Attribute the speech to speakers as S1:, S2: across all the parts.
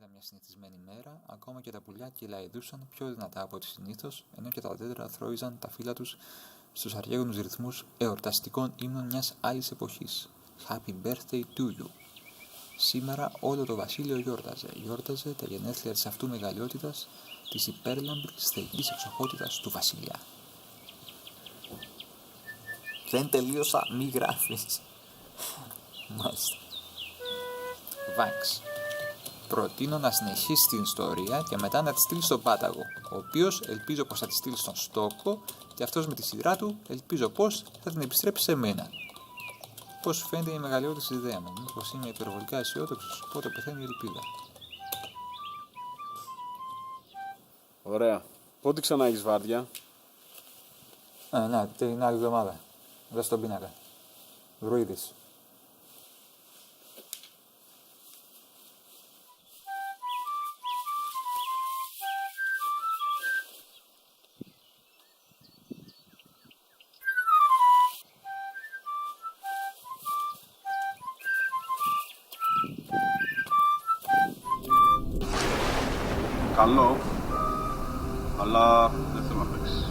S1: Άλλα μια συνηθισμένη μέρα, ακόμα και τα πουλιά κελαηδούσαν πιο δυνατά από ό,τι συνήθως, ενώ και τα δέντρα θρώιζαν τα φύλλα τους στους αργέγονους ρυθμούς εορταστικών ύμνων μιας άλλης εποχής. Happy birthday to you. Σήμερα όλο το βασίλειο γιόρταζε τα γενέθλια της αυτού μεγαλειότητας, της υπέρλαμπρης θεϊκής εξοχότητας του βασιλιά. Δεν τελείωσα, μη γράφεις. Μάλιστα. Βάξ. Προτείνω να συνεχίσει την ιστορία και μετά να τη στείλει στον Πάταγο, ο οποίος ελπίζω πως θα τη στείλει στον Στόκο και αυτός με τη σειρά του ελπίζω πως θα την επιστρέψει σε μένα. Πώς σου φαίνεται η μεγαλειώδης ιδέα μου, μήπως είμαι υπερβολικά αισιόδοξος, πότε πεθαίνει η ελπίδα.
S2: Ωραία. Πότε ξανά έχεις βάρδια?
S1: Την άλλη εβδομάδα. Δες τον πίνακα. Βρουίδης.
S2: Καλό, αλλά δεν θέλω να παίξεις.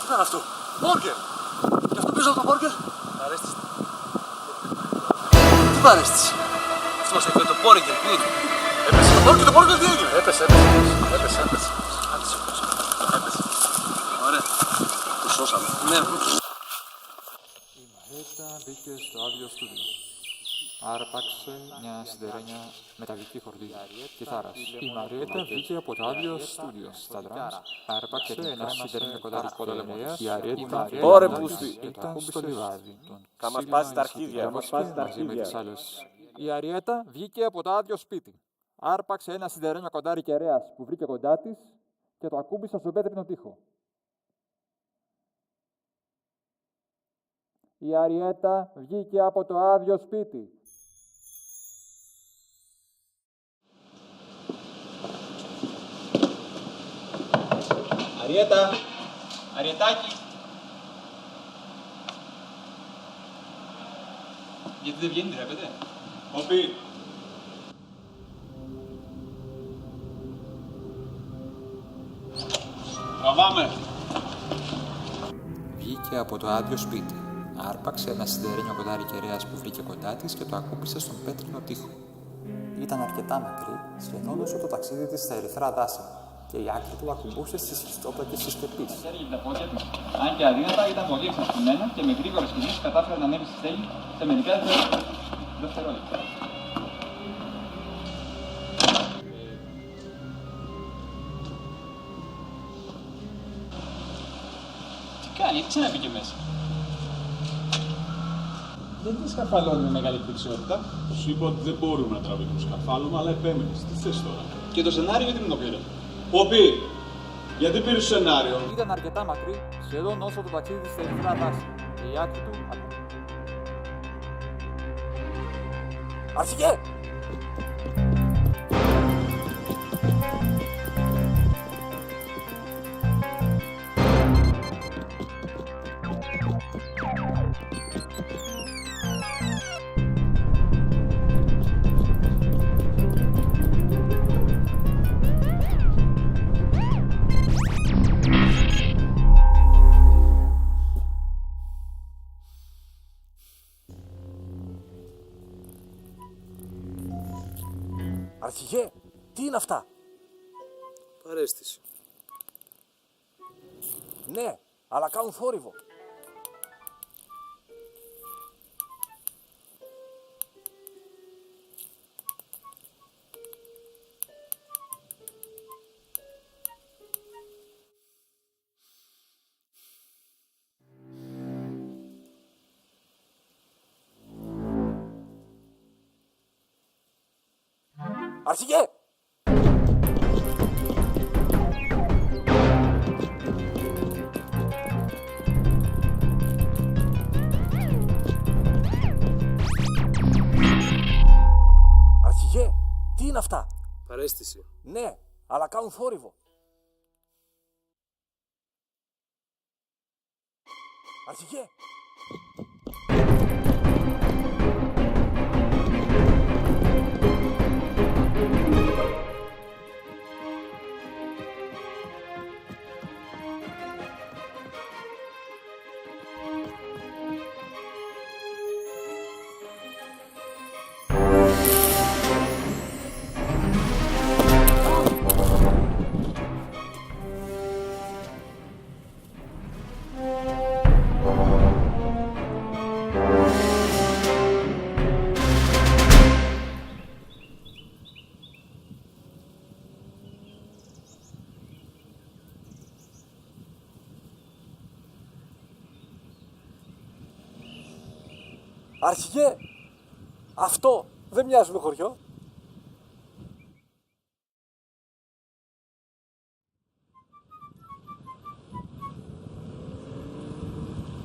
S3: Τι ήταν αυτό, μπόργκερ! Γι' αυτό παίζω το μπόργκερ. Παρέστησε. Τι παρέστησε?
S4: Αυτό μας έφερε το μπόργκερ, πού είναι?
S3: Έπεσε το μπόργκερ τι έγινε?
S4: Έπεσε. Ωραία.
S3: Το σώσαμε.
S4: Ναι.
S1: Η Μαρέτα μπήκε στο άδειο στούντιο. Άρπαξε μια σιδερένια μεταλλική χορδή κιθάρας. Η Μαριέτα βγήκε από το άδειο στούντιο στα ντράμς. Άρπαξε ένα σιδερένιο κοντάρι κεραιάς. Η Αριέτα
S2: Ωρε πούστη.
S1: ήταν στο λιβάδι.
S2: Θα μας πάσει τα αρχίδια.
S1: Μαζί με τις άλλες. Η Αριέτα βγήκε από το άδειο σπίτι. Άρπαξε ένα σιδερένιο κοντάρι κεραιάς που βρήκε κοντά της και το ακούμπησε στον πέτρινο τοίχο. Η Αριέτα βγήκε από το άδειο σπίτι.
S4: Αριέτα! Αριετάκι! Γιατί δεν βγαίνει, τρέπετε?
S2: Οπί. Τραβάμε.
S1: Βγήκε από το άδειο σπίτι. Άρπαξε ένα σιδερένιο κοντάρι κεραιάς που βρήκε κοντά της και το ακούμπησε στον πέτρινο τοίχο. Ήταν αρκετά μακρύ, σχεδόν όσο το ταξίδι της στα ερυθρά δάση, και η άκρη του ακουμπούσε στις σχιστόπλακες της στεπής.
S4: Έργε τα πόδια του, αν και αδύνατα, ήταν πολύ εξασκημένα και με γρήγορες κινήσεις κατάφερε να ανέβει στη στέγη σε μερικά δευτερόλεπτα. Τι κάνει, γιατί ξαναμπήκε μέσα? Δεν την σκαρφαλώνει με μεγάλη δεξιότητα.
S2: Σου είπα ότι δεν μπορούμε να τραβήξουμε σκαρφάλωμα, αλλά επέμενες. Τι θες τώρα?
S4: Και το σενάριο γιατί μου το πήρε?
S2: Οπί. Γιατί πήρες σενάριο?
S1: Ήταν αρκετά μακρύ, σχεδόν όσο το ταξίδι της στα ερυθρά δάση, και η άκρη του
S3: Αρχηγέ! Αρχηγέ, τι είναι αυτά?
S2: Παρέστηση.
S3: Ναι, αλλά κάνουν θόρυβο. Αρχηγέ! Αρχηγέ, τι είναι αυτά?
S5: Παρέστηση.
S3: Ναι, αλλά κάνουν θόρυβο. Αρχηγέ! Αρχηγέ, αυτό δεν μοιάζει με χωριό.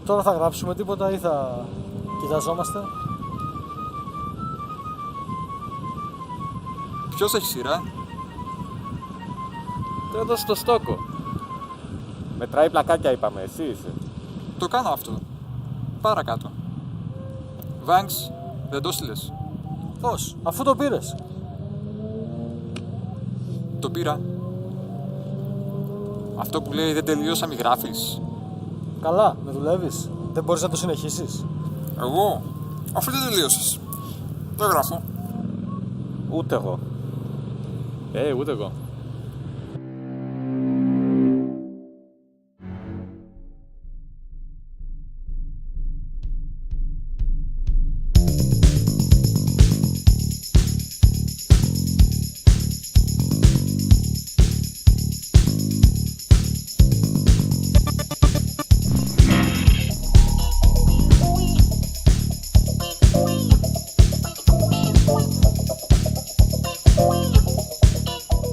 S5: Τώρα θα γράψουμε τίποτα ή θα κοιταζόμαστε?
S1: Ποιος έχει σειρά?
S3: Τρέντος στο στόκο. Μετράει πλακάκια είπαμε, εσύ είσαι.
S1: Το κάνω αυτό. Παρακάτω. Βάγκς, δεν το στείλες?
S5: Πώς, αφού το πήρες?
S1: Το πήρα. Αυτό που λέει δεν τελείωσα μη γράφεις?
S5: Καλά, με δουλεύεις? Δεν μπορείς να το συνεχίσεις?
S1: Εγώ, αφού δεν τελείωσες, δεν γράφω.
S3: Ούτε εγώ. Ούτε εγώ.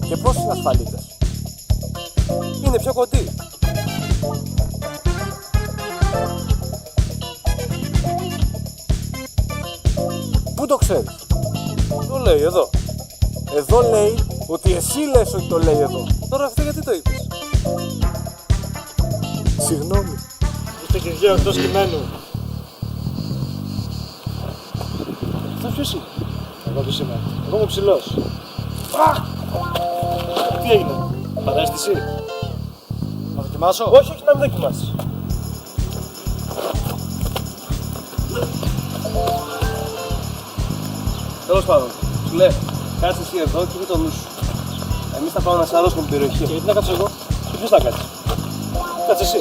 S3: Και πώς είναι ασφαλίτες? Είναι πιο κοντή. Πού το ξέρεις? Το λέει εδώ. Εδώ λέει ότι εσύ λες ότι το λέει εδώ. Τώρα αυτό γιατί το είπες? Συγγνώμη.
S5: Είστε και δυο εκτός κειμένου.
S3: Αυτό ποιος είναι?
S5: Εγώ ποιος είμαι? Εγώ είμαι ψηλός. Τι έγινε? Παρέστηση? Να δοκιμάσω?
S3: Όχι, όχι, να μην δοκιμάσεις. Τέλος πάντων, σου λέει, κάτσε εσύ εδώ και με το νου σου. Εμείς θα πάμε να σαρώσουμε την περιοχή.
S5: Και γιατί να κάτσω εγώ?
S3: Και ποιος θα κάτσει? Κάτσε εσύ.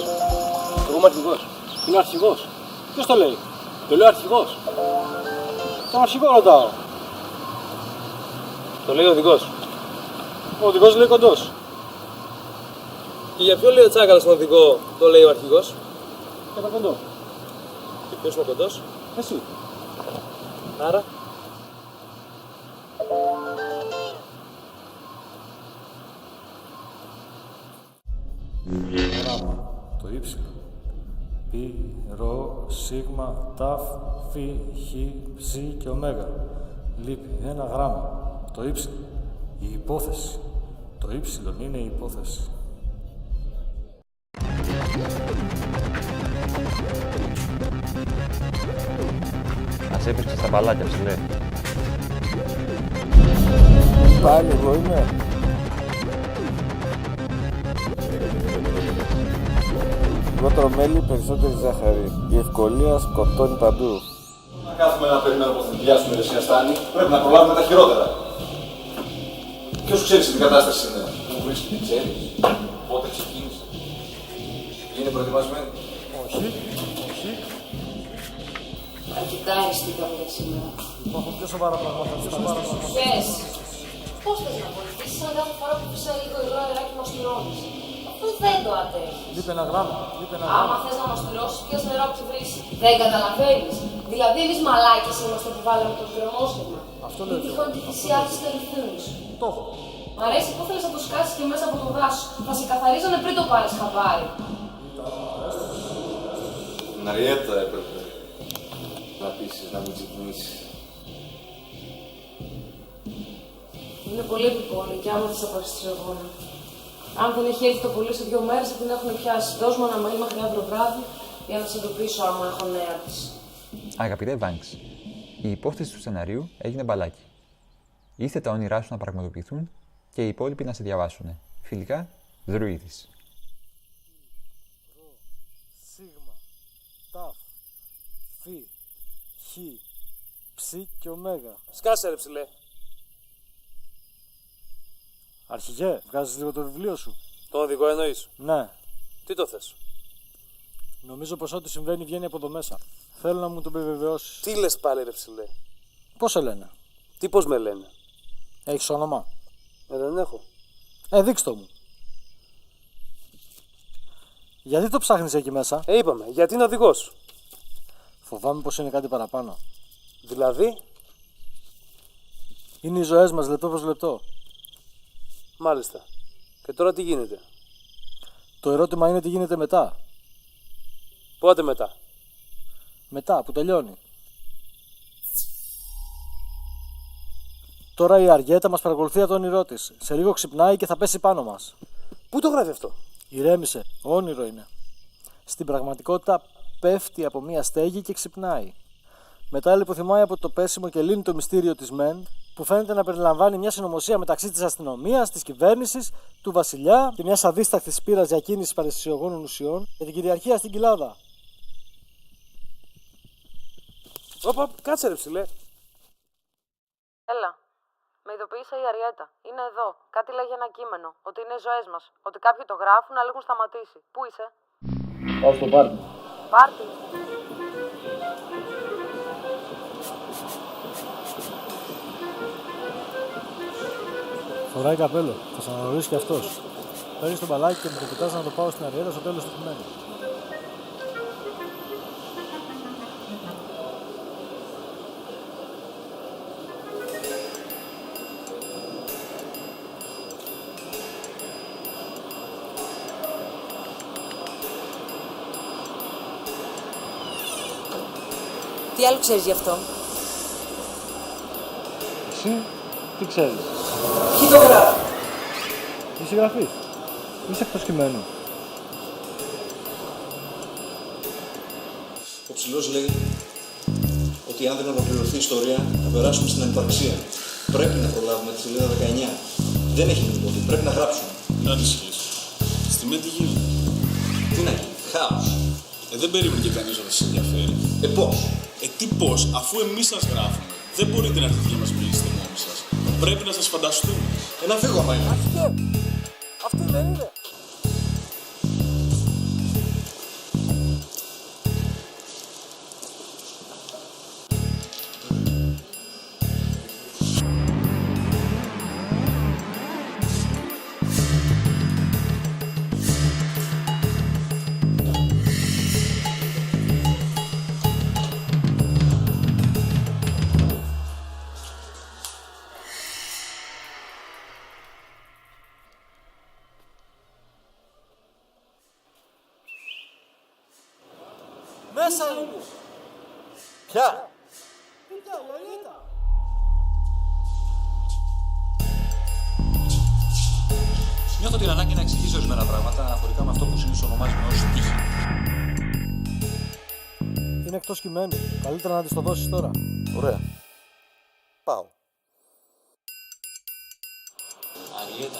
S3: Εγώ είμαι αρχηγός.
S5: Είναι ο αρχηγός. Ποιος το λέει?
S3: Το λέει ο αρχηγός.
S5: Τον αρχηγό ρωτάω.
S3: Το λέει ο οδηγός.
S5: Ο οδηγός λέει κοντός.
S3: Και για ποιο λέει ο Τσάκαλας στον οδηγό, το λέει ο αρχηγός?
S5: Και τον κοντό.
S3: Και ποιος είναι ο κοντός?
S5: Εσύ.
S3: Άρα.
S5: Γράμμα. Το ύψιλο. Πι, ρο, σίγμα, ταφ, φι, χ, ψ και ωμέγα. Λείπει ένα γράμμα. Το ύψιλο. Η υπόθεση. Το ύψιλον είναι η υπόθεση.
S6: Μας έπαιξε στα μπαλάκια, ψηλέ.
S3: Πάλι εγώ είμαι. Λιγότερο μέλι, περισσότερη ζάχαρη. Η ευκολία σκοτώνει παντού.
S2: Να κάθουμε να περιμένουμε πως θα διάσουμε ρε Σιαστάνη. Πρέπει να προλάβουμε τα χειρότερα. Ποιος ξέρει σε τι κατάσταση είναι? Πού βρίσκεται, ξέρεις? Πότε ξεκίνησε? Είναι προετοιμασμένη?
S5: Όχι. Όχι.
S7: Αρκετά αριστήκαμε για σήμερα.
S5: Υπάρχουν πιο σοβαρά πράγματα.
S7: Θες. Πώς θες να βοηθήσεις αν κάθε φορά που φυσάει λίγο υγρό νεράκι μας τυρώνεις? Αυτό δεν το αντέχεις.
S5: Λείπει ένα γράμμα. Λείπει ένα
S7: Άμα
S5: γράμμα.
S7: θες να μας τυρώσεις, πιες νερό από τη βρύση. Δεν καταλαβαίνεις. Δηλαδή εμείς μαλάκες είμαστε που βάλαμε το γκρεμόσχευμα.
S5: Αυτό
S7: Μην
S5: λέω.
S7: τυχόν και θυσιάσεις τα ευθύνους.
S5: Το έχω.
S7: Μ' αρέσει που θέλεις να το σκάσεις και μέσα από το δάσο. Θα σε καθαρίζανε πριν το πάρεις χαμπάρι.
S2: Την Αριέτα έπρεπε να πείσεις να μην ξεκινήσει.
S7: Είναι πολύ επιπόλη και άμα της απαριστήσω εγώ. Αν δεν έχει έρθει το πολύ σε 2 μέρες θα την έχουν πιάσει. Δώσ' μου ένα mail μέχρι αύριο βράδυ για να σε εντοπίσω άμα έχω νέα της.
S1: Αγαπητέ Βάνξ, η υπόθεση του σεναρίου έγινε μπαλάκι. Ήθε τα όνειρά σου να πραγματοποιηθούν και οι υπόλοιποι να σε διαβάσουν. Φιλικά, Δρουίδης.
S5: Σίγμα, ταφ, φι, χ, ψ και ωμέγα.
S3: Σκάσε ρε ψηλέ.
S5: Αρχηγέ, βγάζεις λίγο το βιβλίο σου.
S3: Το οδηγό εννοείς.
S5: Ναι.
S3: Τι το θες.
S5: Νομίζω πως ό,τι συμβαίνει βγαίνει από εδώ μέσα. Θέλω να μου το επιβεβαιώσεις.
S3: Τι λες πάλι ρε ψηλέ.
S5: Πώς σε λένε.
S3: Τι πώς με λένε.
S5: Έχεις όνομα.
S3: Δεν έχω.
S5: Δείξ' το μου. Γιατί το ψάχνεις εκεί μέσα.
S3: Είπαμε, γιατί είναι οδηγός.
S5: Φοβάμαι πως είναι κάτι παραπάνω.
S3: Δηλαδή,
S5: Είναι οι ζωές μας λεπτό προς λεπτό.
S3: μάλιστα. Και τώρα τι γίνεται.
S5: Το ερώτημα είναι τι γίνεται μετά.
S3: Πότε μετά.
S5: Μετά που τελειώνει. Τώρα η Αριέτα μας παρακολουθεί από το όνειρό της. Σε λίγο ξυπνάει και θα πέσει πάνω μας.
S3: Πού το γράφει αυτό.
S5: Ηρέμησε. Όνειρο είναι. Στην πραγματικότητα πέφτει από μια στέγη και ξυπνάει. Μετά λιποθυμάει από το πέσιμο και λύνει το μυστήριο της ΜΕΝ, που φαίνεται να περιλαμβάνει μια συνωμοσία μεταξύ της αστυνομίας, της κυβέρνησης, του βασιλιά και μιας αδίστακτης πείρας διακίνησης παραισθησιογόνων ουσιών για την κυριαρχία στην κοιλάδα.
S3: Όπα, κάτσε ρε ψηλέ.
S7: Έλα. Με ειδοποίησε η Αριέτα. Είναι εδώ. Κάτι λέει για ένα κείμενο. Ότι είναι οι ζωές μας. Ότι κάποιοι το γράφουν, αλλά έχουν σταματήσει. Πού είσαι?
S5: Πάω στο πάρτι.
S7: Πάρτι.
S5: Φοράει καπέλο. Θα σε αναγνωρίσει κι αυτός. Παίρνει το μπαλάκι και με το κοιτάζει να το πάω στην Αριέτα στο τέλος του κειμένου.
S7: Τι άλλο ξέρεις γι' αυτό?
S5: Εσύ τι ξέρεις.
S7: Ποιοι το γράφει?
S5: Η συγγραφής. Είσαι εκτός κειμένου.
S2: Ο ψηλός λέει ότι αν δεν ολοκληρωθεί η ιστορία θα περάσουμε στην ανυπαρξία. Πρέπει να προλάβουμε τη σελίδα 19. Δεν έχει μείνει ποτέ. Πρέπει να γράψουμε.
S8: Να τη σχέση. Στη ΜΕ τι γίνεται.
S2: Τι να γίνει. Χάος.
S8: Δεν περίμενε και κανείς να σας ενδιαφέρει.
S2: Πώς.
S8: Τι πώς, αφού εμείς σας γράφουμε. Δεν μπορείτε να έρθετε και να μας μιλήσετε μόνοι σας. Πρέπει να σας φανταστούμε.
S2: Να φύγω άμα είναι.
S3: Αυτή δεν είναι. Μέσα είναι. Ποια?
S1: Νιώθω την ανάγκη να εξηγήσω ορισμένα πράγματα αναφορικά με αυτό που συνήθως ονομάζουμε ως τύχη.
S5: Είναι εκτός κειμένου. Καλύτερα να της το δώσεις τώρα.
S3: Ωραία. Πάω.
S1: Αριέτα.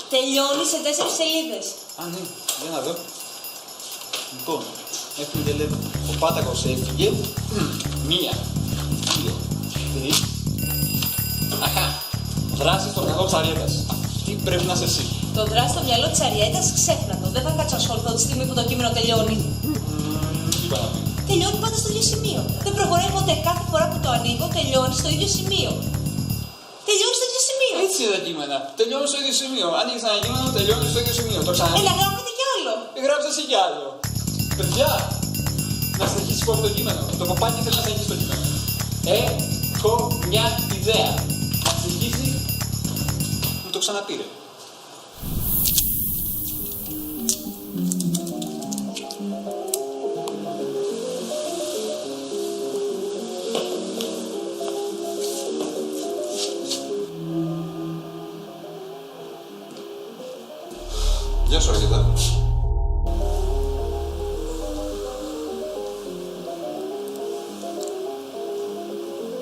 S7: Τελειώνει σε 4 σελίδες.
S1: Α, ναι, για να δω. Λοιπόν, έχουμε και λέμε. Ο Πάτακος έφυγε. 1, 2, 3. Αχα! Δράση στο μυαλό της Αριέτας. Τι πρέπει να είσαι εσύ.
S7: Το δράσει στο μυαλό της Αριέτας, ξέχνα το. Δεν θα κάτσω να ασχοληθώ τη στιγμή που το κείμενο τελειώνει.
S1: Τι είπα να πει.
S7: Τελειώνει πάντα στο ίδιο σημείο. Δεν προχωράει ποτέ. Κάθε φορά που το ανοίγω, τελειώνει στο ίδιο σημείο. Τελειώνει στο ίδιο σημείο.
S1: Έτσι είναι τα κείμενα. Τελειώνει στο ίδιο σημείο. Άνοιγες ένα κείμενο, τελειώνει στο ίδιο σημείο. Το ξανά.
S7: Έλα, γράφετε κι άλλο.
S1: Γράψε εσύ κι άλλο. Παιδιά, να συνεχίσει κόβει το κείμενο. Το κοπάκι θέλει να συνεχίσει το κείμενο. Έχω μια ιδέα. Συνεχίσει. Μου το ξαναπήρε.
S2: Γεια σου, Αργέτα.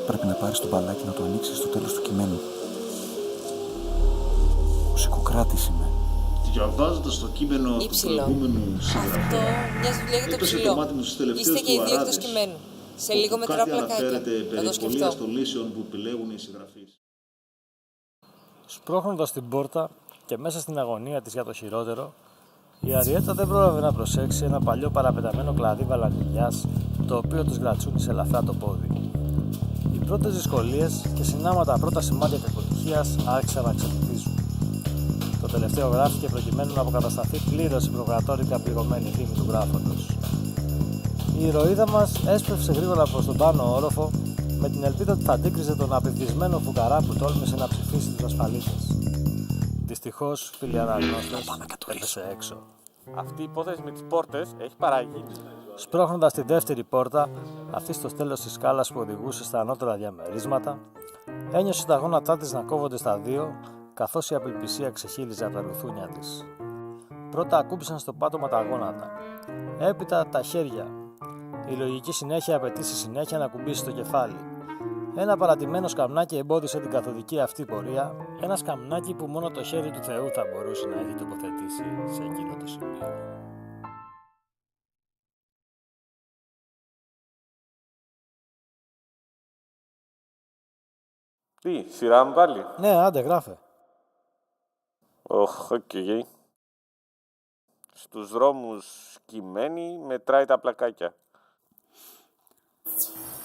S9: Πρέπει να πάρεις το μπαλάκι να το ανοίξεις στο τέλος του κειμένου. Μουσικοκράτης είμαι.
S8: Διαβάζοντας το κείμενο του προηγούμενου συγγραφέα,
S7: Αυτό μοιάζει δουλειά για το
S8: έπεσε
S7: ψηλό.
S8: το μάτι μου στους τελευταίους
S7: Είστε και οι δύο εκτός
S8: τουαράδες,
S7: κειμένου. Σε λίγο μετρά
S8: κάτι
S7: πλακάκια.
S8: αναφέρεται
S7: Θα
S8: περί
S7: το σκεφτώ.
S8: πολλίας των λύσεων που επιλέγουν οι συγγραφείς.
S5: Σπρώχνοντας την πόρτα και μέσα στην αγωνία της για το χειρότερο, η Αριέτα δεν πρόλαβε να προσέξει ένα παλιό παραπεταμένο κλαδί βαλανιλιάς, το οποίο τους γρατσούνισε ελαφρά το πόδι. Οι πρώτες δυσκολίες και συνάμα τα πρώτα σημάδια κακοτυχίας άρχισαν να ξεπηδίζουν. Το τελευταίο γράφτηκε προκειμένου να αποκατασταθεί πλήρως η προκατόρικα πληγωμένη φήμη του γράφοντος. Η ηρωίδα μας έσπευσε γρήγορα προς τον πάνω όροφο με την ελπίδα ότι θα αντίκριζε τον απειβδισμένο φουκαρά που τόλμησε να ψηφίσει τους ασφαλίτες. Δυστυχώς, φίλοι αναγνώστες, έπεσε έξω.
S3: Αυτή η υπόθεση με τις πόρτες έχει παραγίνει.
S5: Σπρώχνοντας τη δεύτερη πόρτα, αυτή στο τέλος της σκάλας που οδηγούσε στα ανώτερα διαμερίσματα, ένιωσε τα γόνατά της να κόβονται στα δύο, καθώς η απελπισία ξεχύλιζε από τα λουθούνια της. Πρώτα ακούμπησαν στο πάτωμα τα γόνατα, έπειτα τα χέρια. Η λογική συνέχεια απαιτήσει συνέχεια να κουμπίσει το κεφάλι. Ένα παρατημένο σκαμνάκι εμπόδισε την καθοδική αυτή πορεία, ένα σκαμνάκι που μόνο το χέρι του Θεού θα μπορούσε να έχει τοποθετήσει σε εκείνο το σημείο.
S3: Τι, σειρά μου πάλι.
S5: Ναι, άντε, γράφε.
S3: Οχ, οκ. Στους δρόμους κειμένη μετράει τα πλακάκια.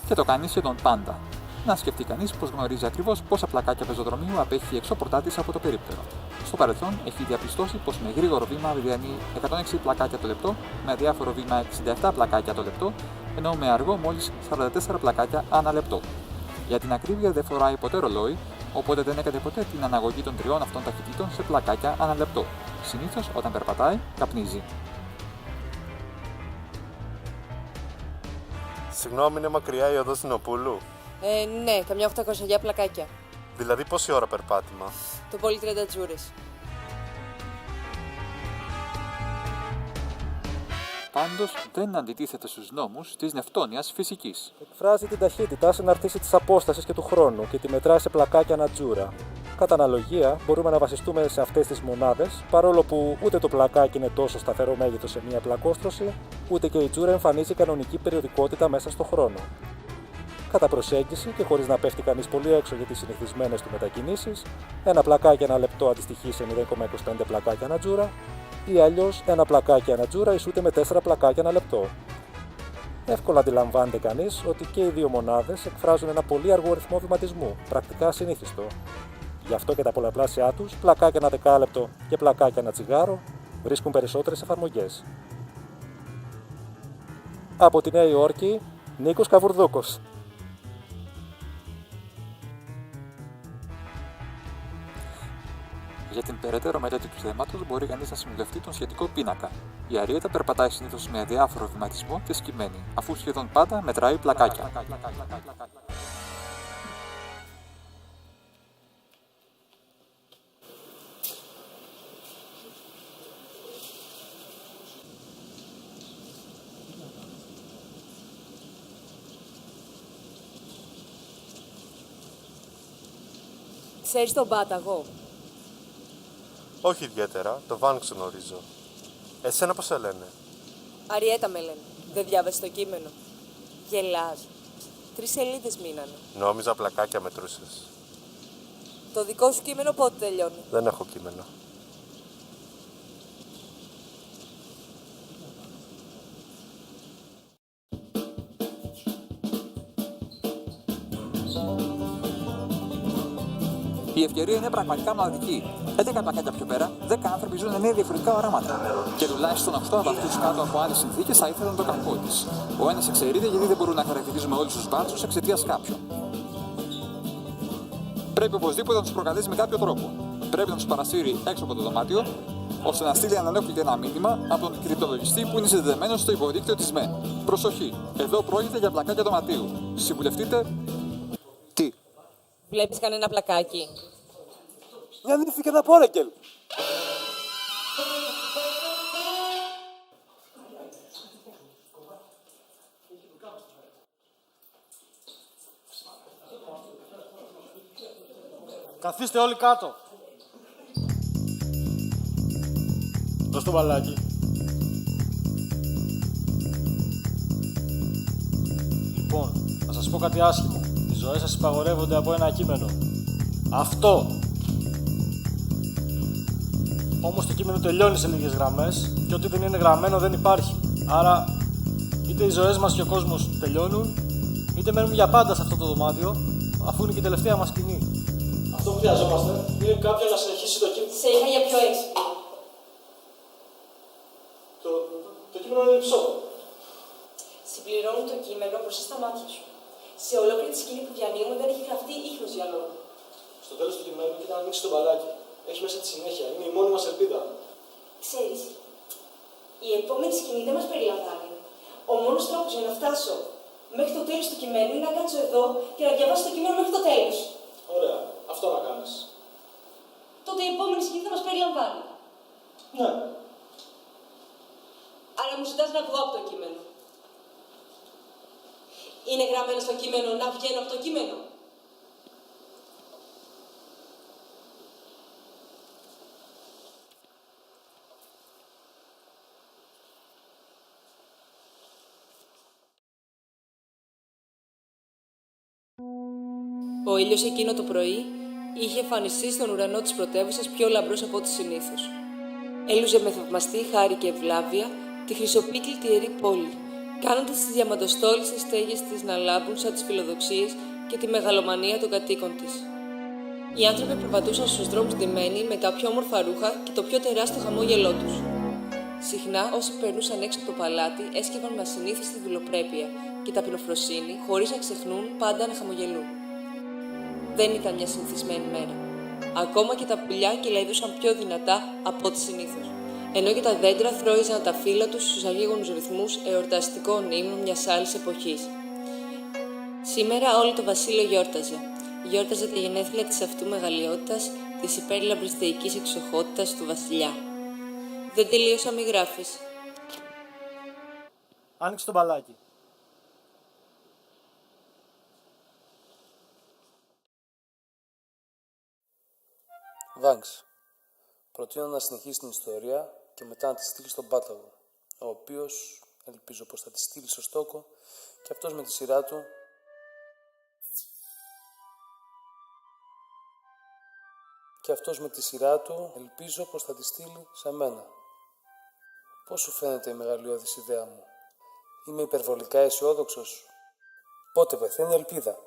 S1: Και το κάνει σχεδόν πάντα. Να σκεφτεί κανείς πως γνωρίζει ακριβώς πόσα πλακάκια πεζοδρομίου απέχει έξω πορτά της από το περίπτερο. Στο παρελθόν έχει διαπιστώσει πως με γρήγορο βήμα διανύει 106 πλακάκια το λεπτό, με αδιάφορο βήμα 67 πλακάκια το λεπτό, ενώ με αργό μόλις 44 πλακάκια ανά λεπτό. Για την ακρίβεια δεν φοράει ποτέ ρολόι, οπότε δεν έκανε ποτέ την αναγωγή των τριών αυτών ταχυτήτων σε πλακάκια ανά λεπτό. Συνήθως όταν περπατάει, καπνίζει.
S10: Συγγνώμη, είναι μακριά η οδός Συνοπούλου.
S7: Ναι, καμιά 800 πλακάκια.
S10: Δηλαδή πόση ώρα περπάτημα?
S7: Το πολύ 30 τζούρες.
S1: Πάντως δεν αντιτίθεται στους νόμους της νευτόνιας φυσικής.
S11: Εκφράζει την ταχύτητα σε αναρτήσει της απόστασης και του χρόνου και τη μετράει σε πλακάκια ανατζούρα. Κατά αναλογία, μπορούμε να βασιστούμε σε αυτές τις μονάδες, παρόλο που ούτε το πλακάκι είναι τόσο σταθερό μέγεθος σε μία πλακόστρωση, ούτε και η τζούρα εμφανίζει κανονική περιοδικότητα μέσα στον χρόνο. Κατά προσέγγιση και χωρίς να πέφτει κανείς πολύ έξω για τις συνηθισμένες του μετακινήσεις, ένα πλακάκι ανά λεπτό αντιστοιχεί σε 0,25 πλακάκια ανά τζούρα, ή αλλιώς ένα πλακάκι ανά τζούρα ισούται με 4 πλακάκια ανά λεπτό. Εύκολα αντιλαμβάνεται κανείς ότι και οι δύο μονάδες εκφράζουν ένα πολύ αργό ρυθμό βηματισμού, πρακτικά ασυνήθιστο. Γι' αυτό και τα πολλαπλάσια τους, πλακάκια ένα δεκάλεπτο και πλακάκια ένα τσιγάρο, βρίσκουν περισσότερες εφαρμογές. Από τη Νέα Υόρκη, Νίκος Καβουρδούκος.
S1: Για την περαιτέρω μελέτη του θέματος μπορεί κανείς να συμβουλευτεί τον σχετικό πίνακα. Η Αριέτα περπατάει συνήθως με αδιάφορο βηματισμό και σκυμμένη, αφού σχεδόν πάντα μετράει πλακάκια.
S7: Ξέρεις τον Πάταγο?
S10: Όχι ιδιαίτερα, το Βαν γνωρίζω. Εσένα πώς σε λένε?
S7: Αριέτα με λένε. Δεν διάβασες το κείμενο? Γελάς. 3 σελίδες μείνανε.
S10: Νόμιζα πλακάκια μετρούσες.
S7: Το δικό σου κείμενο πότε τελειώνει?
S10: Δεν έχω κείμενο.
S1: Η ευκαιρία είναι πραγματικά μοναδική. 11 πλακάκια πιο πέρα, 10 άνθρωποι ζουν 9 διαφορετικά οράματα. Και τουλάχιστον 8 από αυτούς κάτω από άλλες συνθήκες θα ήθελαν το κακό της. Ο ένας εξαιρείται γιατί δεν μπορούν να χαρακτηρίζουμε όλους τους μπάρτσους εξαιτίας κάποιων. πρέπει οπωσδήποτε να τους προκαλέσει με κάποιο τρόπο. Πρέπει να τους παρασύρει έξω από το δωμάτιο, ώστε να στείλει αναλόγητα ένα μήνυμα από τον κρυπτολογιστή που είναι συνδεδεμένος στο υποδίκτυο της ΜΕ. Προσοχή! Εδώ πρόκειται για πλακάκια δωματίου. Συμβουλευτείτε. Τι?
S7: Βλέπεις κανένα πλακάκι?
S3: Μια νύφη και ένα πόρεγγελ.
S5: Καθίστε όλοι κάτω. Δώσ' το μπαλάκι. Λοιπόν, θα σας πω κάτι άσχημο. Οι ζωές σας υπαγορεύονται από ένα κείμενο. Αυτό. Όμως το κείμενο τελειώνει σε λίγες γραμμές και ό,τι δεν είναι γραμμένο δεν υπάρχει. Άρα, είτε οι ζωές μας και ο κόσμος τελειώνουν, είτε μένουμε για πάντα σε αυτό το δωμάτιο, αφού είναι και η τελευταία μας σκηνή. Αυτό που χρειαζόμαστε είναι κάποιον να συνεχίσει το κείμενο.
S7: Σε είχα για πιο έξυπνο.
S5: Το κείμενο είναι λυψό.
S7: Συμπληρώνουν το κείμενο μπροστά στα μάτια σου. Σε ολόκληρη τη σκηνή που διανύουμε δεν έχει γραφτεί ίχνος διαλόγου.
S5: Στο τέλος του κειμένου κοίτα να ανοίξει το μπαλάκι. Έχει μέσα τη συνέχεια. Είναι η μόνη μας ελπίδα.
S7: Ξέρεις, η επόμενη σκηνή δεν μας περιλαμβάνει. Ο μόνος τρόπος για να φτάσω μέχρι το τέλος του κειμένου είναι να κάτσω εδώ και να διαβάσω το κείμενο μέχρι το τέλος.
S5: Ωραία. Αυτό να κάνεις.
S7: Τότε η επόμενη σκηνή θα μας περιλαμβάνει.
S5: Ναι.
S7: Άρα μου ζητάς να βγω από το κείμενο. Είναι γραμμένο στο κείμενο να βγαίνω από το κείμενο. Ο ήλιος εκείνο το πρωί είχε εμφανιστεί στον ουρανό της πρωτεύουσας πιο λαμπρός από ό,τι συνήθως. Έλουζε με θαυμαστή χάρη και ευλάβεια τη χρυσοπίκλητη ιερή πόλη, κάνοντας τις διαμαντοστόλιστες στέγες της να λάμπουν σαν τις φιλοδοξίες και τη μεγαλομανία των κατοίκων της. Οι άνθρωποι περπατούσαν στους δρόμους ντυμένοι με τα πιο όμορφα ρούχα και το πιο τεράστιο χαμόγελό τους. Συχνά όσοι περνούσαν έξω από το παλάτι έσκευαν με ασυνήθιστη δουλοπρέπεια και ταπεινοφροσύνη, χωρίς να ξεχνούν πάντα να χαμογελούν. Δεν ήταν μια συνηθισμένη μέρα. Ακόμα και τα πουλιά κελαίδουσαν πιο δυνατά από ό,τι συνήθως. Ενώ και τα δέντρα θρώιζαν τα φύλλα τους στους αγίγονους ρυθμούς εορταστικών ύμνων μιας άλλης εποχής. Σήμερα όλο το βασίλειο γιόρταζε. Γιόρταζε τα γενέθλια της αυτού μεγαλειότητας, της υπέρλαμπρης θεϊκής εξοχότητας του βασιλιά. Δεν τελείωσα μη γράφεις.
S5: Άνοιξε το μπαλάκι.
S3: Βάγκς. Προτείνω να συνεχίσει την ιστορία και μετά να τη στείλει στον Πάταγο, ο οποίος ελπίζω πως θα τη στείλει στο Στόκο και αυτός με τη σειρά του ελπίζω πως θα τη στείλει σε μένα. Πώς σου φαίνεται η μεγαλειώδης ιδέα μου? Είμαι υπερβολικά αισιόδοξος? Πότε πεθαίνει η ελπίδα?